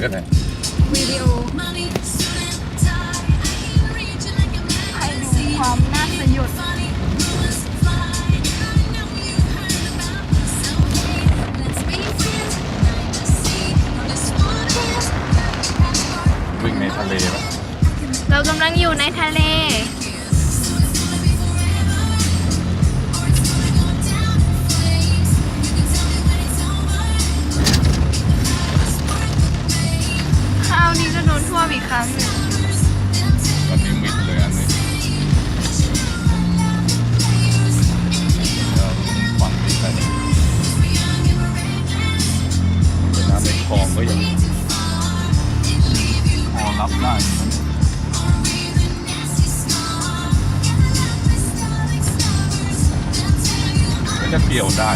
กันไหนวิดีโอให้ดูความน่าสยดวิ่งในทะเลปะเรากำลังอยู่ในทะเลข้าวนี้จะโดนท่วมอีกครั้งหนึ่งวันนี้มิดเลยอันนี้ฝั่งที่ใส่น้ำในคลองก็ยังพอรับได้ก็จะเกี่ยวได้